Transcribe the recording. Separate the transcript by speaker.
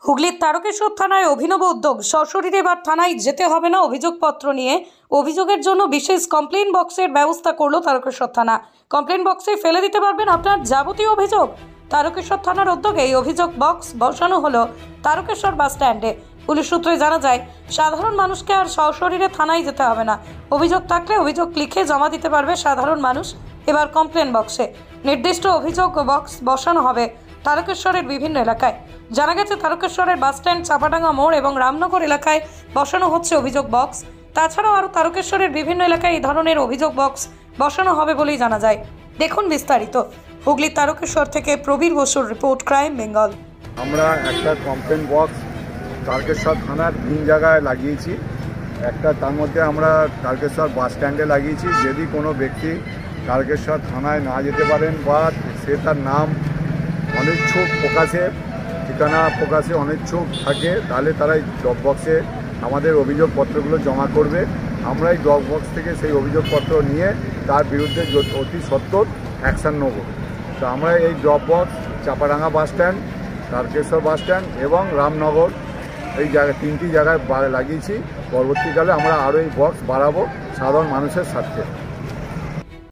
Speaker 1: হুগলির তারকেশ্বর থানায় অভিনব উদ্যোগ। সশরীরে এবার থানায় যেতে হবে না অভিযোগপত্র নিয়ে। অভিযোগের জন্য বিশেষ কমপ্লেন বক্সের ব্যবস্থা করলো তারকেশ্বর থানা। কমপ্লেন বক্সে ফেলে দিতে পারবেন আপনার যাবতীয় অভিযোগ। তারকেশ্বর থানার উদ্যোগে এই অভিযোগ বক্স বসানো হলো তারকেশ্বর বাস স্ট্যান্ডে। পুলিশ সূত্রে জানা যায়, সাধারণ মানুষকে আর সশরীরে থানায় যেতে হবে না। অভিযোগ থাকলে অভিযোগ লিখে জমা দিতে পারবে সাধারণ মানুষ। এবার কমপ্লেন বক্সে নির্দিষ্ট অভিযোগ বক্স বসানো হবে তারকেশ্বরের বিভিন্ন এলাকায়। জানা গেছে, তারকেশ্বরের বাসস্ট্যান্ড, চাপাডাঙ্গা মোড় এবং রামনগর এলাকায় বসানো হচ্ছে অভিযোগ বক্স। তাছাড়াও আরও তারকেশ্বরের বিভিন্ন এলাকায় এই ধরনের অভিযোগ বক্স বসানো হবে বলেই জানা যায়। দেখুন বিস্তারিত। হুগলির তারকেশ্বর থেকে প্রবীর বসুর রিপোর্ট, ক্রাইম বেঙ্গল।
Speaker 2: আমরা একটা কমপ্লেন বক্স তারকেশ্বর থানার 3 জায়গায় লাগিয়েছি। একটা তার মধ্যে আমরা তারকেশ্বর বাস স্ট্যান্ডে লাগিয়েছি। যদি কোনো ব্যক্তি তারকেশ্বর থানায় না যেতে পারেন বা সে তার নাম অনিচ্ছুক প্রকাশে, ঠিকানা প্রকাশে অনিচ্ছুক থাকে, তাহলে তারা এই ড্রপ বক্সে আমাদের অভিযোগপত্রগুলো জমা করবে। আমরা এই ড্রপ বক্স থেকে সেই অভিযোগপত্র নিয়ে তার বিরুদ্ধে অতি সত্বর অ্যাকশান নেব। তো আমরা এই drop box Chapadanga bus stand, Tarakeswar bus stand এবং রামনগর এই জায়গায় 3টি জায়গায় লাগিয়েছি। পরবর্তীকালে আমরা আরও এই বক্স বাড়াবো সাধারণ মানুষের স্বার্থে।